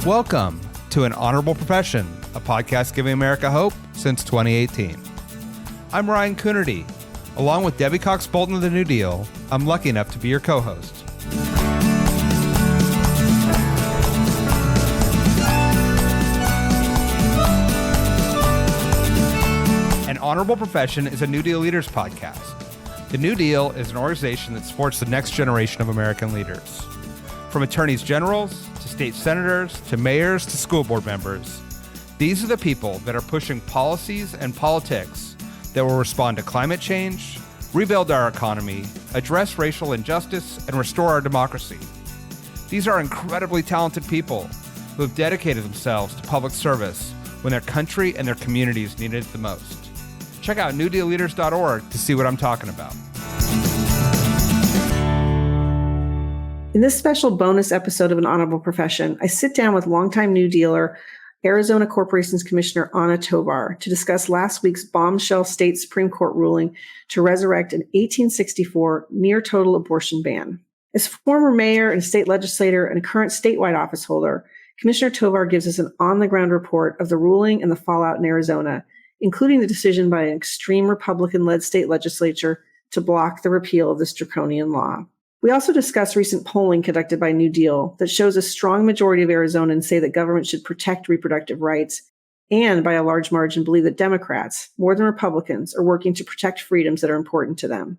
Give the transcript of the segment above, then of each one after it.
Welcome to An Honorable Profession, a podcast giving America hope since 2018. I'm Ryan Coonerty. Along with Debbie Cox Bolton of the New Deal, I'm lucky enough to be your co-host. An Honorable Profession is a New Deal Leaders podcast. The New Deal is an organization that supports the next generation of American leaders. From attorneys generals to state senators to mayors to school board members, these are the people that are pushing policies and politics that will respond to climate change, rebuild our economy, address racial injustice, and restore our democracy. These are incredibly talented people who have dedicated themselves to public service when their country and their communities needed it the most. Check out newdealleaders.org to see what I'm talking about. In this special bonus episode of An Honorable Profession, I sit down with longtime New Dealer, Arizona Corporations Commissioner Anna Tovar to discuss last week's bombshell state Supreme Court ruling to resurrect an 1864 near-total abortion ban. As former mayor and state legislator and a current statewide office holder, Commissioner Tovar gives us an on-the-ground report of the ruling and the fallout in Arizona, including the decision by an extreme Republican-led state legislature to block the repeal of this draconian law. We also discuss recent polling conducted by New Deal that shows a strong majority of Arizonans say that government should protect reproductive rights, and by a large margin believe that Democrats, more than Republicans, are working to protect freedoms that are important to them.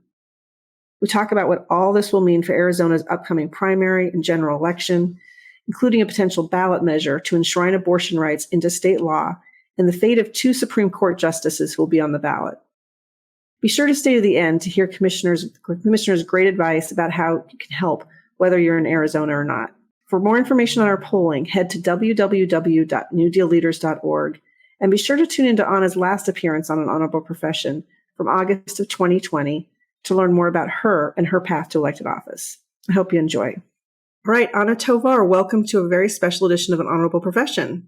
We talk about what all this will mean for Arizona's upcoming primary and general election, including a potential ballot measure to enshrine abortion rights into state law, and the fate of 2 Supreme Court justices who will be on the ballot. Be sure to stay to the end to hear Commissioner's great advice about how you can help, whether you're in Arizona or not. For more information on our polling, head to www.newdealleaders.org, and be sure to tune into Anna's last appearance on An Honorable Profession from August of 2020 to learn more about her and her path to elected office. I hope you enjoy. All right, Anna Tovar, welcome to a very special edition of An Honorable Profession.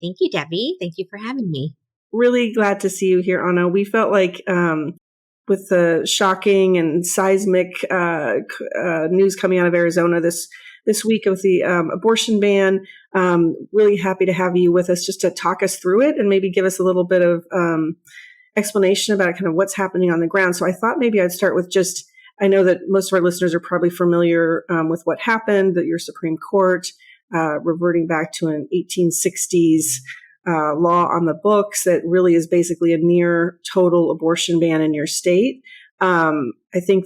Thank you, Debbie. Thank you for having me. Really glad to see you here, Anna. We felt like with the shocking and seismic news coming out of Arizona this week of the abortion ban, really happy to have you with us just to talk us through it and maybe give us a little bit of explanation about kind of what's happening on the ground. So I thought maybe I'd start with just, I know that most of our listeners are probably familiar with what happened, that your Supreme Court reverting back to an 1860s law on the books that really is basically a near total abortion ban in your state. I think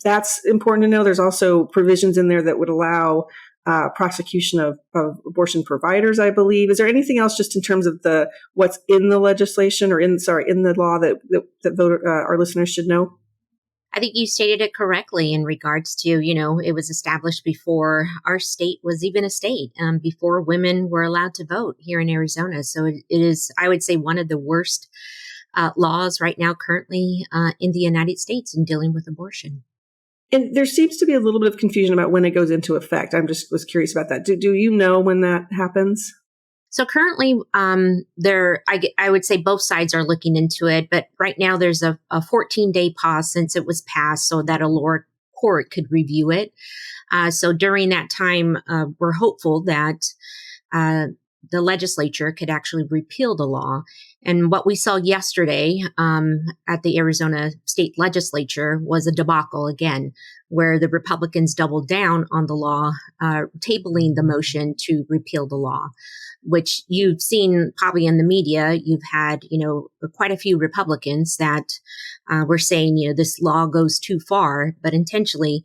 that's important to know. There's also provisions in there that would allow prosecution of abortion providers, I believe. Is there anything else just in terms of what's in the legislation or in the law that our listeners should know? I think you stated it correctly in regards to, it was established before our state was even a state, before women were allowed to vote here in Arizona. So it is, I would say, one of the worst laws right now currently in the United States in dealing with abortion. And there seems to be a little bit of confusion about when it goes into effect. Was curious about that. Do you know when that happens? So currently, I would say both sides are looking into it, but right now there's a 14-day pause since it was passed so that a lower court could review it. So during that time, we're hopeful that the legislature could actually repeal the law. And what we saw yesterday at the Arizona state legislature was a debacle again, where the Republicans doubled down on the law, tabling the motion to repeal the law, which you've seen probably in the media. You've had, quite a few Republicans that were saying, this law goes too far, but intentionally,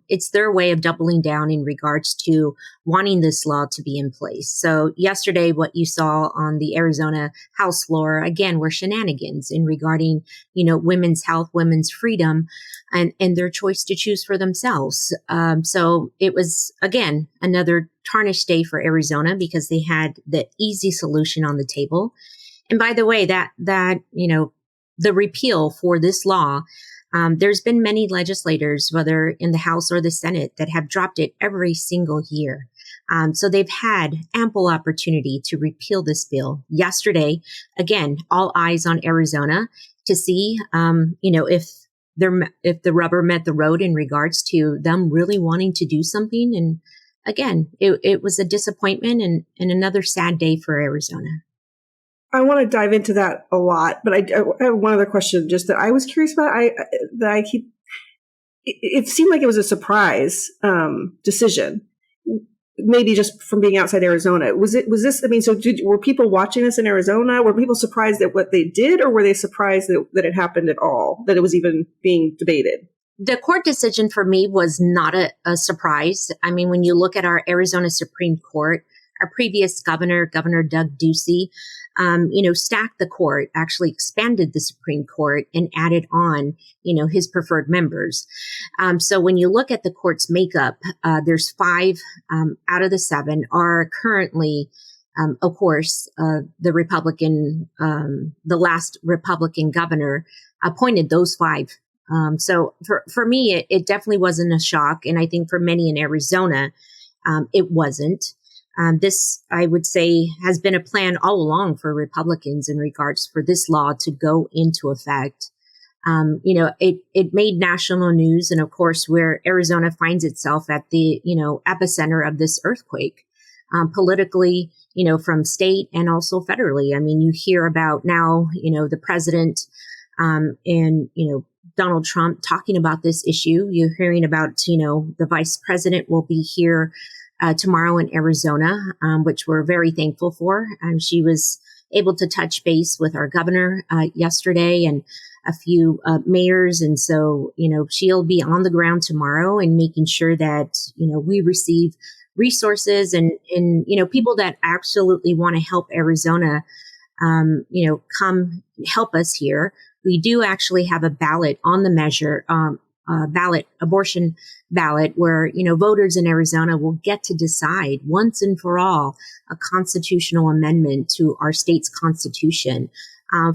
it's their way of doubling down in regards to wanting this law to be in place. So yesterday, what you saw on the Arizona House floor, again, were shenanigans in regarding, women's health, women's freedom, and their choice to choose for themselves. So it was, again, another tarnished day for Arizona because they had the easy solution on the table. And by the way, that the repeal for this law, there's been many legislators, whether in the House or the Senate, that have dropped it every single year. So they've had ample opportunity to repeal this bill. Yesterday, again, all eyes on Arizona to see, if the rubber met the road in regards to them really wanting to do something and again, it was a disappointment and another sad day for Arizona. I want to dive into that a lot, but I have one other question just that I was curious about. It seemed like it was a surprise decision, maybe just from being outside Arizona. Was this, I mean, so were people watching this in Arizona? Were people surprised at what they did, or were they surprised that it happened at all, that it was even being debated? The court decision for me was not a surprise. I mean, when you look at our Arizona Supreme Court, our previous governor, Governor Doug Ducey, stacked the court, actually expanded the Supreme Court and added on, his preferred members. So when you look at the court's makeup, there's 5 out of the 7 are currently, of course, the last Republican governor appointed those 5. So for me, it definitely wasn't a shock. And I think for many in Arizona, it wasn't. This, I would say, has been a plan all along for Republicans in regards for this law to go into effect. It made national news. And of course, where Arizona finds itself at the, epicenter of this earthquake, politically, from state and also federally. I mean, you hear about now, the president, and, Donald Trump talking about this issue. You're hearing about, the vice president will be here tomorrow in Arizona, which we're very thankful for. She was able to touch base with our governor yesterday and a few mayors. And so, she'll be on the ground tomorrow and making sure that, we receive resources and people that absolutely want to help Arizona, come help us here. We do actually have a ballot on the measure, abortion ballot, where, voters in Arizona will get to decide once and for all a constitutional amendment to our state's constitution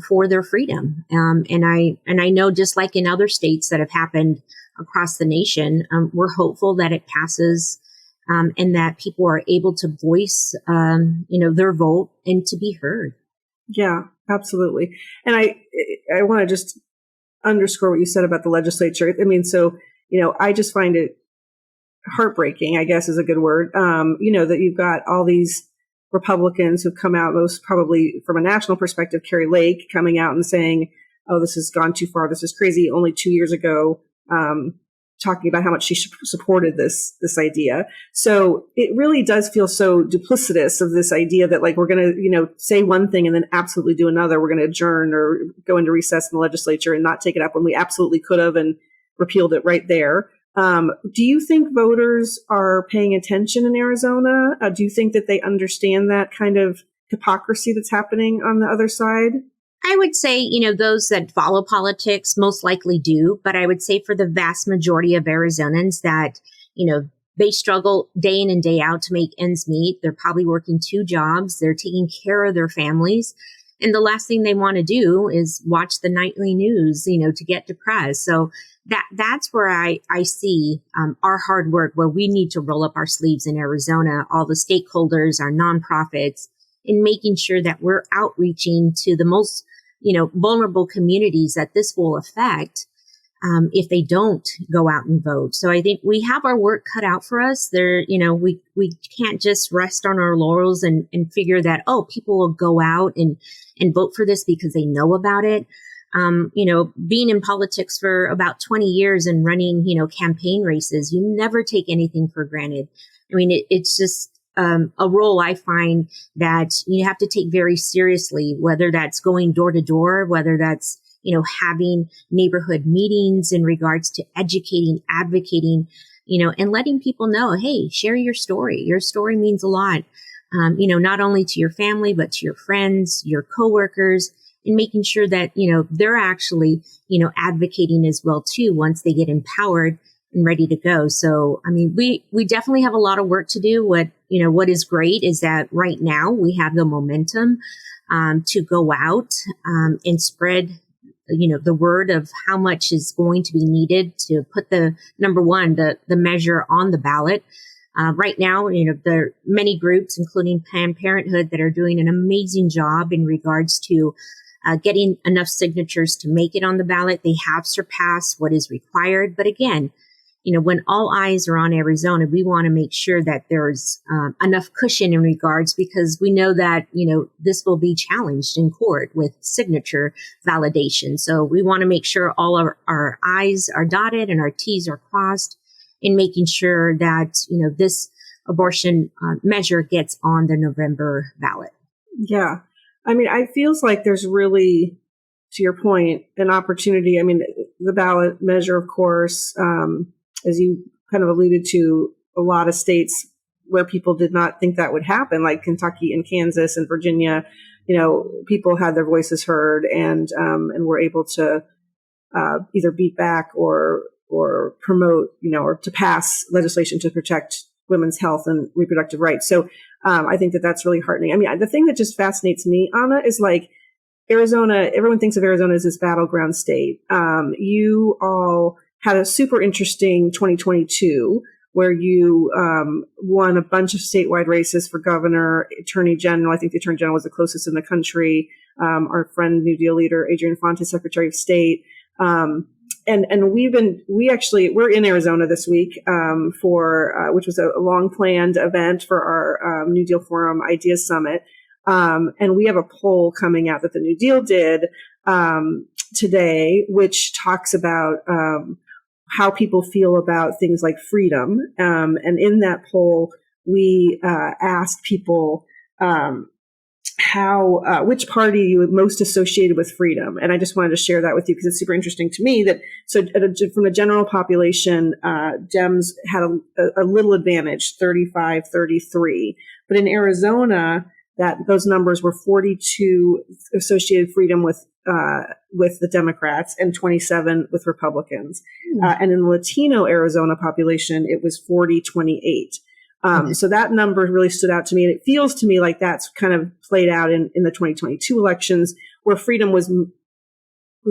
for their freedom. And I know, just like in other states that have happened across the nation, we're hopeful that it passes and that people are able to voice, their vote and to be heard. Yeah, absolutely. And I want to just underscore what you said about the legislature. I mean, so, I just find it heartbreaking, I guess is a good word, that you've got all these Republicans who've come out, most probably from a national perspective, Carrie Lake coming out and saying, oh, this has gone too far. This is crazy. Only 2 years ago, talking about how much she supported this idea. So it really does feel so duplicitous of this idea that, like, we're going to, say one thing and then absolutely do another. We're going to adjourn or go into recess in the legislature and not take it up when we absolutely could have and repealed it right there. Do you think voters are paying attention in Arizona? Do you think that they understand that kind of hypocrisy that's happening on the other side? I would say, those that follow politics most likely do, but I would say for the vast majority of Arizonans that, they struggle day in and day out to make ends meet. They're probably working 2 jobs. They're taking care of their families. And the last thing they want to do is watch the nightly news, to get depressed. So that's where I see our hard work, where we need to roll up our sleeves in Arizona, all the stakeholders, our nonprofits, in making sure that we're outreaching to the most, vulnerable communities that this will affect if they don't go out and vote. So I think we have our work cut out for us. There, we can't just rest on our laurels and figure that, oh, people will go out and vote for this because they know about it. Being in politics for about 20 years and running, campaign races, you never take anything for granted. I mean, it's just a role I find that you have to take very seriously, whether that's going door to door, whether that's, having neighborhood meetings in regards to educating, advocating, and letting people know, hey, share your story. Your story means a lot, not only to your family, but to your friends, your coworkers, and making sure that, they're actually, advocating as well, too, once they get empowered and ready to go. So, I mean, we definitely have a lot of work to do. What is great is that right now we have the momentum to go out and spread, the word of how much is going to be needed to put the number one, the measure on the ballot. Right now, there are many groups, including Planned Parenthood, that are doing an amazing job in regards to getting enough signatures to make it on the ballot. They have surpassed what is required. But again, when all eyes are on Arizona, we want to make sure that there's enough cushion in regards, because we know that, this will be challenged in court with signature validation. So we want to make sure all our I's are dotted and our T's are crossed in making sure that, this abortion measure gets on the November ballot. Yeah. I mean, it feels like there's really, to your point, an opportunity. I mean, the ballot measure, of course, as you kind of alluded to, a lot of states where people did not think that would happen, like Kentucky and Kansas and Virginia, people had their voices heard and were able to either beat back or promote, or to pass legislation to protect women's health and reproductive rights. So I think that that's really heartening. I mean, the thing that just fascinates me, Anna, is like Arizona, everyone thinks of Arizona as this battleground state. You all had a super interesting 2022 where you won a bunch of statewide races for governor, attorney general. I think the attorney general was the closest in the country. Our friend, New Deal leader, Adrian Fontes, Secretary of State. And we're in Arizona this week for which was a long planned event for our New Deal Forum Ideas Summit. And we have a poll coming out that the New Deal did today, which talks about how people feel about things like freedom. And in that poll, we asked people which party you would most associated with freedom. And I just wanted to share that with you because it's super interesting to me that, from the general population, Dems had a little advantage, 35-33. But in Arizona, those numbers were 42 associated freedom with the Democrats and 27 with Republicans. And in the Latino Arizona population, it was 40-28. So that number really stood out to me. And it feels to me like that's kind of played out in the 2022 elections, where freedom was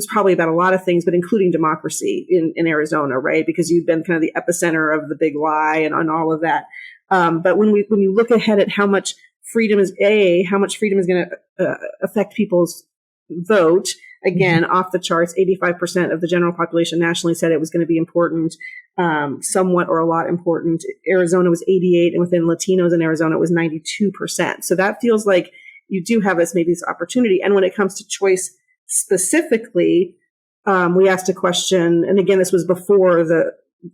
probably about a lot of things, but including democracy in Arizona, right? Because you've been kind of the epicenter of the big lie and on all of that. But when we look ahead at how much freedom is going to affect people's vote, again, off the charts, 85% of the general population nationally said it was going to be important, somewhat or a lot important. Arizona was 88%, and within Latinos in Arizona, it was 92%. So that feels like you do have this opportunity. And when it comes to choice specifically, we asked a question, and again, this was before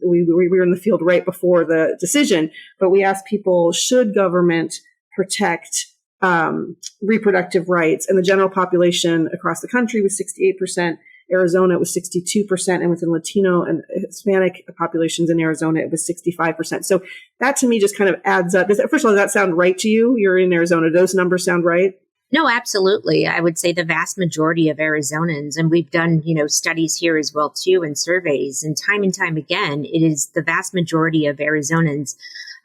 we were in the field right before the decision, but we asked people, should government protect reproductive rights? And the general population across the country was 68%. Arizona, it was 62%. And within Latino and Hispanic populations in Arizona, it was 65%. So that to me just kind of adds up. First of all, does that sound right to you? You're in Arizona. Do those numbers sound right? No, absolutely. I would say the vast majority of Arizonans, and we've done, studies here as well too, and surveys, and time again, it is the vast majority of Arizonans,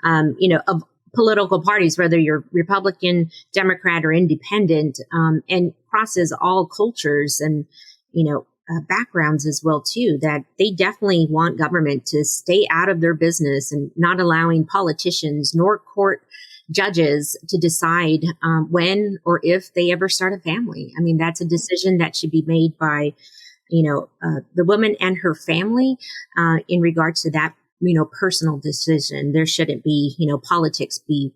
of political parties, whether you're Republican, Democrat, or independent, and crosses all cultures and, backgrounds as well too, that they definitely want government to stay out of their business and not allowing politicians nor court judges to decide when or if they ever start a family. I mean, that's a decision that should be made by, the woman and her family in regards to that, personal decision. There shouldn't be, politics be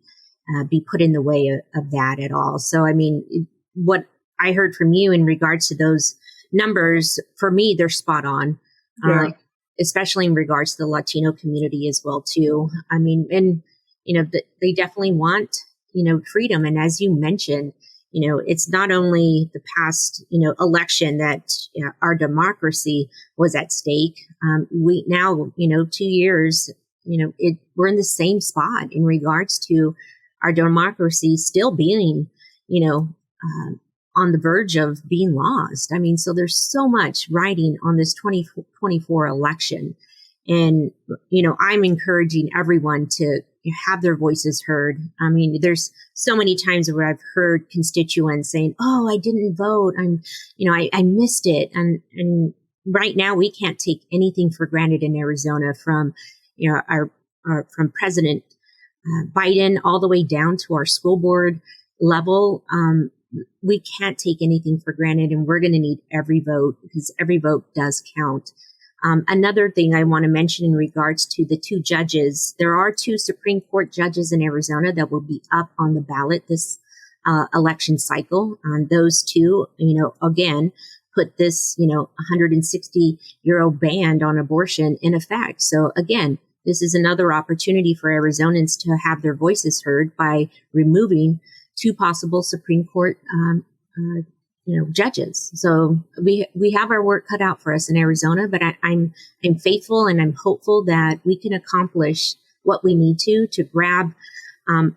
put in the way of that at all. So, I mean, what I heard from you in regards to those numbers, for me, they're spot on, especially in regards to the Latino community as well, too. I mean, and, they definitely want, freedom. And as you mentioned, it's not only the past, election that our democracy was at stake. We now, 2 years, we're in the same spot in regards to our democracy still being, on the verge of being lost. I mean, so there's so much riding on this 2024 election. And, I'm encouraging everyone to have their voices heard. I mean, there's so many times where I've heard constituents saying, "Oh, I didn't vote. I missed it." And right now we can't take anything for granted in Arizona, from, from President Biden all the way down to our school board level. We can't take anything for granted, and we're going to need every vote, because every vote does count. Another thing I want to mention in regards to the two judges, there are two Supreme Court judges in Arizona that will be up on the ballot this election cycle. Those two, again, put this, 160-year-old ban on abortion in effect. So again, this is another opportunity for Arizonans to have their voices heard by removing two possible Supreme Court, judges. So we have our work cut out for us in Arizona, but I'm faithful and I'm hopeful that we can accomplish what we need to grab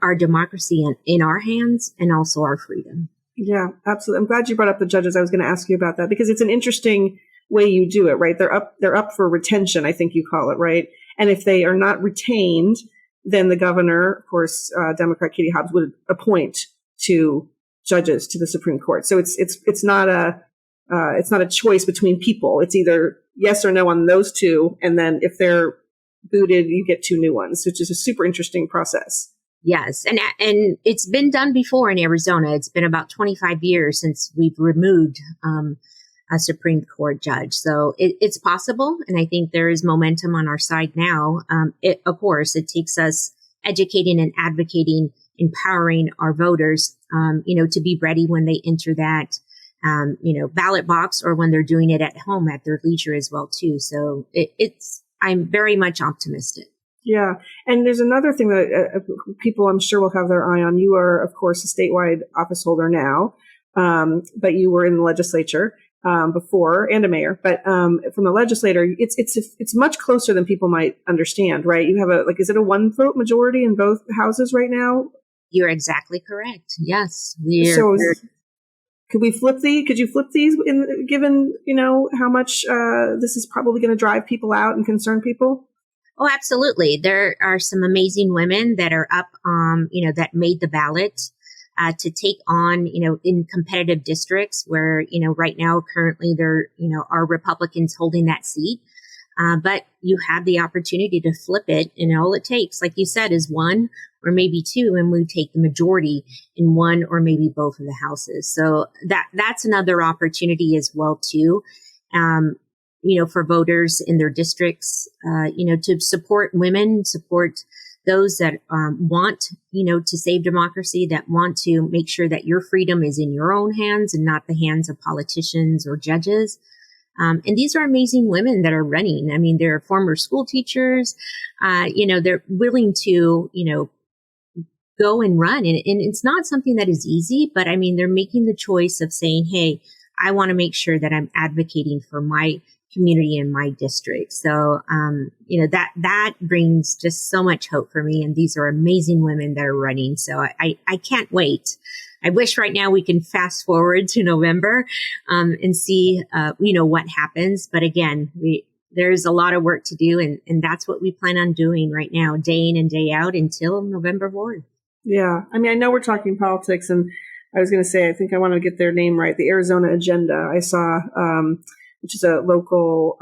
our democracy in our hands and also our freedom. Yeah, absolutely. I'm glad you brought up the judges. I was going to ask you about that because it's an interesting way you do it, right? They're up for retention, I think you call it, right? And if they are not retained, then the governor, of course, Democrat Katie Hobbs, would appoint two judges to the Supreme Court. So it's not a choice between people. It's either yes or no on those two, and then if they're booted, you get two new ones, which is a super interesting process. Yes, and it's been done before in Arizona. It's been about 25 years since we've removed a Supreme Court judge. So it's possible, and I think there is momentum on our side now. Of course, it takes us educating and advocating, empowering our voters, to be ready when they enter that, ballot box or when they're doing it at home at their leisure as well, too. So I'm very much optimistic. Yeah. And there's another thing that people I'm sure will have their eye on. You are, of course, a statewide office holder now, but you were in the legislature before and a mayor. But from the legislator, it's much closer than people might understand, right? You have is it a 1-vote majority in both houses right now? You're exactly correct. Yes. Could you flip these given, how much this is probably going to drive people out and concern people? Oh, absolutely. There are some amazing women that are up, that made the ballot to take on, in competitive districts where, right now, currently there, are Republicans holding that seat. But you have the opportunity to flip it, and all it takes, like you said, is one or maybe two, and we take the majority in one or maybe both of the houses. So that's another opportunity as well, too. For voters in their districts, to support women, support those that want, to save democracy, that want to make sure that your freedom is in your own hands and not the hands of politicians or judges. And these are amazing women that are running. I mean, they're former school teachers. They're willing to, go and run. And it's not something that is easy, but I mean, they're making the choice of saying, hey, I want to make sure that I'm advocating for my community in my district. So, that brings just so much hope for me. And these are amazing women that are running. So I can't wait. I wish right now we can fast forward to November, and see, what happens. But again, there's a lot of work to do. And that's what we plan on doing right now, day in and day out until November 4th. Yeah. I mean, I know we're talking politics, and I was going to say, I think I want to get their name right. The Arizona Agenda. I saw, which is a local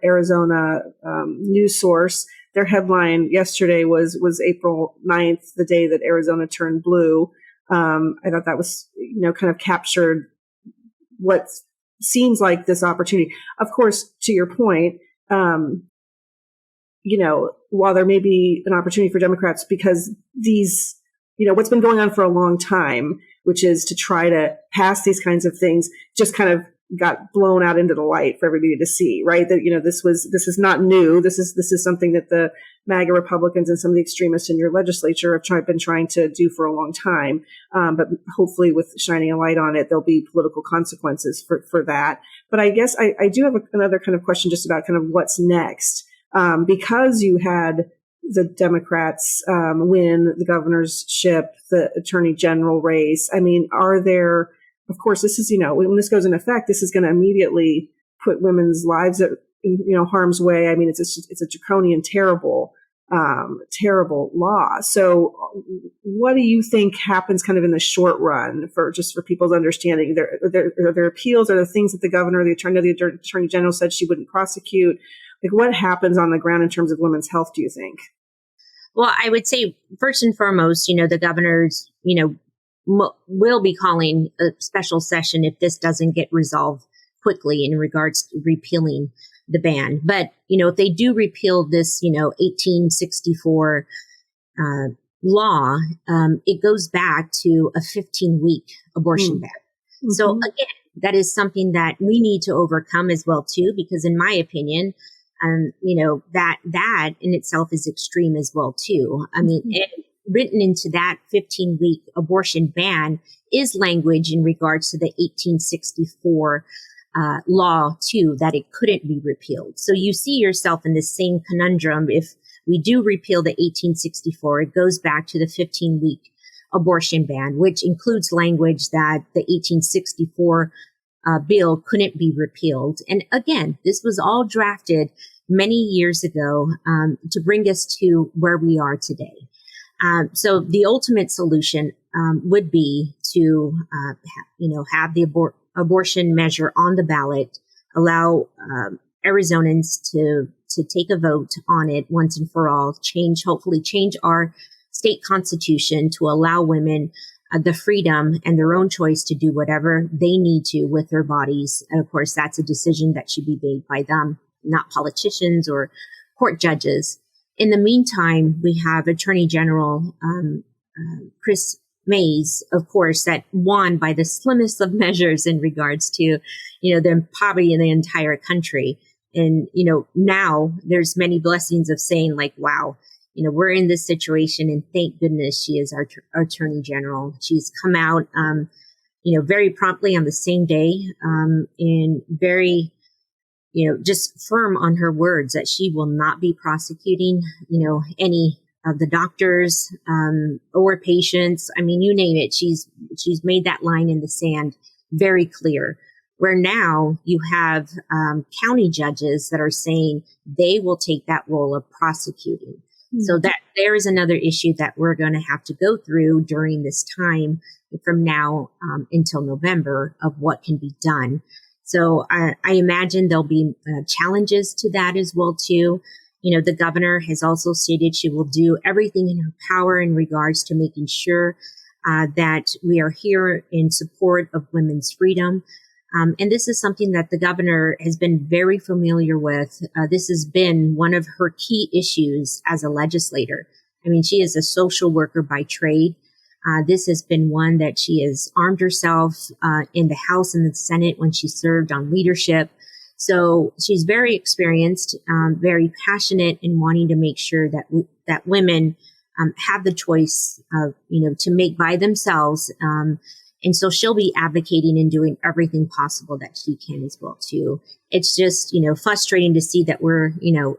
Arizona news source. Their headline yesterday was April 9th, the day that Arizona turned blue. I thought that was, kind of captured what seems like this opportunity. Of course, to your point, while there may be an opportunity for Democrats, because these, what's been going on for a long time, which is to try to pass these kinds of things, just kind of got blown out into the light for everybody to see, right? That, this is not new. This is something that the MAGA Republicans and some of the extremists in your legislature have been trying to do for a long time. But hopefully with shining a light on it, there'll be political consequences for that. But I guess I do have another kind of question just about kind of what's next. Because you had the Democrats win the governorship, the attorney general race. I mean, are there, of course, this is, when this goes into effect, this is going to immediately put women's lives at, harm's way. I mean, it's a draconian, terrible law. So what do you think happens kind of in the short run for people's understanding? Are there appeals? Are there things that the governor, the attorney general said she wouldn't prosecute? Like, what happens on the ground in terms of women's health, do you think? Well, I would say first and foremost, the governors, will be calling a special session if this doesn't get resolved quickly in regards to repealing the ban. But, if they do repeal this, 1864 law, it goes back to a 15-week abortion ban. Mm-hmm. So again, that is something that we need to overcome as well too, because in my opinion, that in itself is extreme as well too. I mean, written into that 15-week abortion ban is language in regards to the 1864 law too, that it couldn't be repealed. So you see yourself in the same conundrum. If we do repeal the 1864, it goes back to the 15-week abortion ban, which includes language that the 1864 bill couldn't be repealed. And again, this was all drafted many years ago to bring us to where we are today. So the ultimate solution would be to, have the abortion measure on the ballot, allow Arizonans to take a vote on it once and for all, hopefully change our state constitution to allow women the freedom and their own choice to do whatever they need to with their bodies. And of course, that's a decision that should be made by them, not politicians or court judges. In the meantime, we have Attorney General Chris Mays, of course, that won by the slimmest of measures in regards to, the poverty in the entire country. And, now there's many blessings of saying like, wow, we're in this situation and thank goodness she is our Attorney General. She's come out, very promptly on the same day, and very, just firm on her words that she will not be prosecuting, any of the doctors, or patients. I mean, you name it. She's made that line in the sand very clear, where now you have, county judges that are saying they will take that role of prosecuting. So that there is another issue that we're going to have to go through during this time from now until November of what can be done. So I imagine there'll be challenges to that as well too. The governor has also stated she will do everything in her power in regards to making sure that we are here in support of women's freedom. And this is something that the governor has been very familiar with. This has been one of her key issues as a legislator. I mean, she is a social worker by trade. This has been one that she has armed herself in the House and the Senate when she served on leadership. So she's very experienced, very passionate in wanting to make sure that that women have the choice of, to make by themselves. And so she'll be advocating and doing everything possible that she can as well too. It's just, frustrating to see that we're,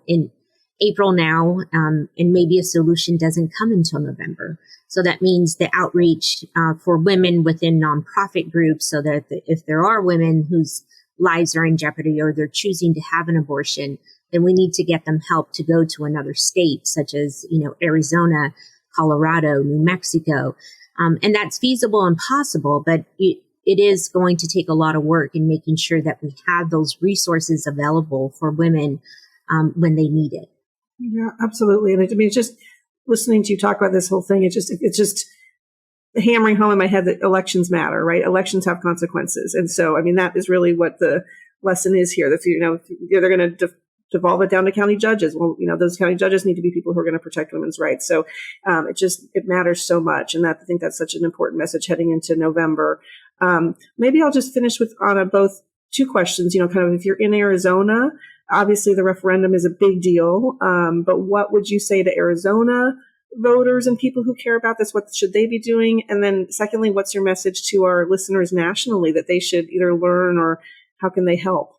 in April now, and maybe a solution doesn't come until November. So that means the outreach for women within nonprofit groups, so that if there are women whose lives are in jeopardy or they're choosing to have an abortion, then we need to get them help to go to another state, such as, Arizona, Colorado, New Mexico. And that's feasible and possible, but it is going to take a lot of work in making sure that we have those resources available for women when they need it. Yeah, absolutely. And it's just listening to you talk about this whole thing. It's just hammering home in my head that elections matter, right? Elections have consequences. And so, that is really what the lesson is here. That, they're going to devolve it down to county judges. Well, those county judges need to be people who are going to protect women's rights. So it matters so much. And I think that's such an important message heading into November. Maybe I'll just finish with Anna, both two questions, kind of if you're in Arizona, obviously the referendum is a big deal. But what would you say to Arizona voters and people who care about this? What should they be doing? And then secondly, what's your message to our listeners nationally that they should either learn or how can they help?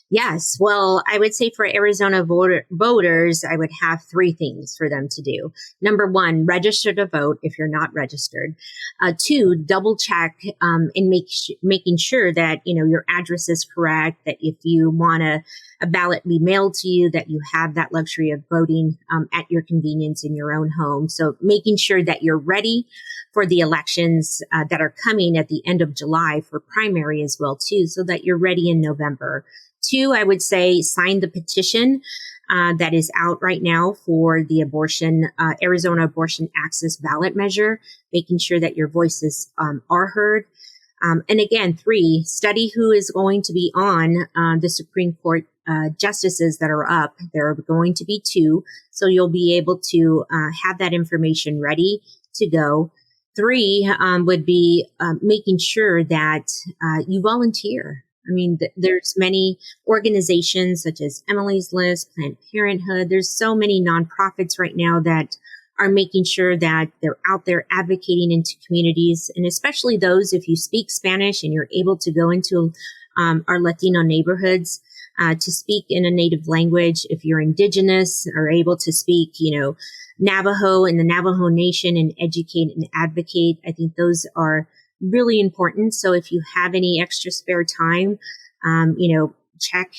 Yes. Well, I would say for Arizona voters, I would have three things for them to do. Number one, register to vote if you're not registered. Two, double check and making sure that, your address is correct, that if you want a ballot be mailed to you, that you have that luxury of voting at your convenience in your own home. So making sure that you're ready for the elections that are coming at the end of July for primary as well, too, so that you're ready in November. Two, I would say sign the petition that is out right now for the Arizona Abortion Access ballot measure, making sure that your voices are heard. And again, three, study who is going to be on the Supreme Court justices that are up. There are going to be 2. So you'll be able to have that information ready to go. 3 would be making sure that you volunteer. I mean, there's many organizations such as Emily's List, Planned Parenthood. There's so many nonprofits right now that are making sure that they're out there advocating into communities, and especially those, if you speak Spanish and you're able to go into our Latino neighborhoods to speak in a native language. If you're indigenous or able to speak, Navajo in the Navajo Nation and educate and advocate, I think those are really important. So if you have any extra spare time, check,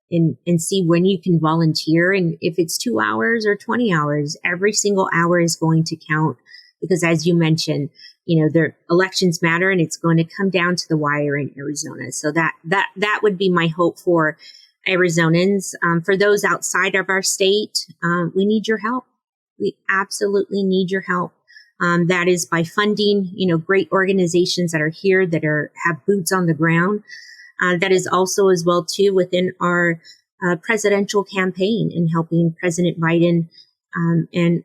and see when you can volunteer. And if it's 2 hours or 20 hours, every single hour is going to count, because as you mentioned, their elections matter, and it's going to come down to the wire in Arizona. So that would be my hope for Arizonans. For those outside of our state, we need your help. We absolutely need your help. That is by funding, great organizations that are here that have boots on the ground. That is also as well too within our presidential campaign in helping President Biden and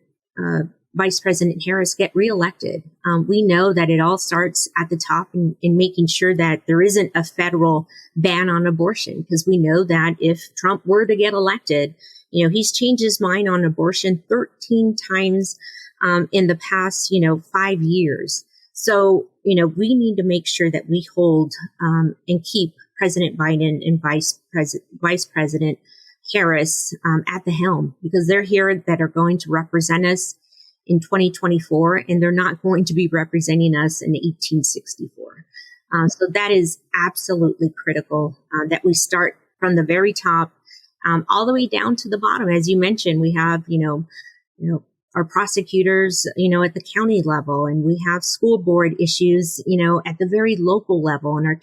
Vice President Harris get reelected. We know that it all starts at the top in making sure that there isn't a federal ban on abortion, because we know that if Trump were to get elected, he's changed his mind on abortion 13 times in the past, 5 years. So, we need to make sure that we hold and keep President Biden and Vice President Harris at the helm, because they're here that are going to represent us in 2024, and they're not going to be representing us in 1864. So that is absolutely critical that we start from the very top all the way down to the bottom. As you mentioned, we have, our prosecutors, at the county level, and we have school board issues, at the very local level, and our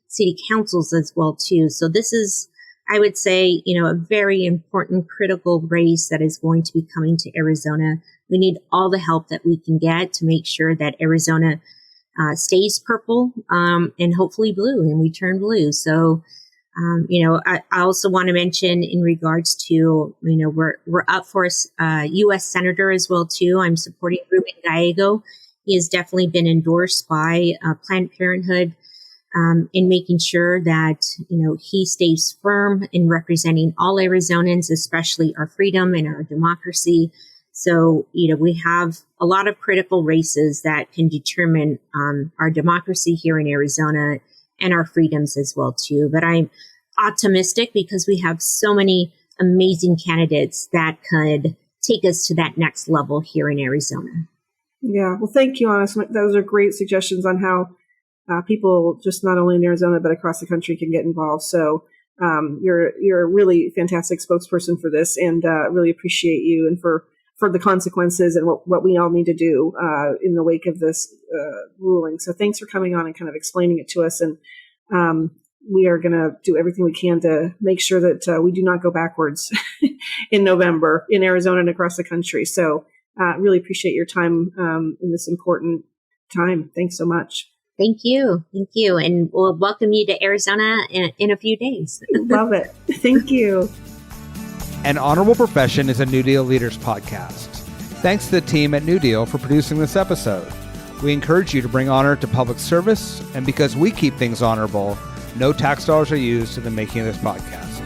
city councils as well too. So this is, I would say, a very important, critical race that is going to be coming to Arizona. We need all the help that we can get to make sure that Arizona stays purple and hopefully blue, and we turn blue. So, I also want to mention in regards to, we're up for a U.S. Senator as well too. I'm supporting Ruben Gallego. He has definitely been endorsed by Planned Parenthood in making sure that, he stays firm in representing all Arizonans, especially our freedom and our democracy. So, we have a lot of critical races that can determine our democracy here in Arizona and our freedoms as well too. But I'm optimistic because we have so many amazing candidates that could take us to that next level here in Arizona. Yeah. Well, thank you, Anna. Those are great suggestions on how people just not only in Arizona, but across the country can get involved. So you're a really fantastic spokesperson for this, and really appreciate you and for the consequences and what we all need to do in the wake of this ruling. So thanks for coming on and kind of explaining it to us. And we are going to do everything we can to make sure that we do not go backwards in November in Arizona and across the country. So really appreciate your time in this important time. Thanks so much. Thank you. Thank you. And we'll welcome you to Arizona in a few days. Love it. Thank you. An Honorable Profession is a New Deal Leaders podcast. Thanks to the team at New Deal for producing this episode. We encourage you to bring honor to public service, and because we keep things honorable, no tax dollars are used in the making of this podcast.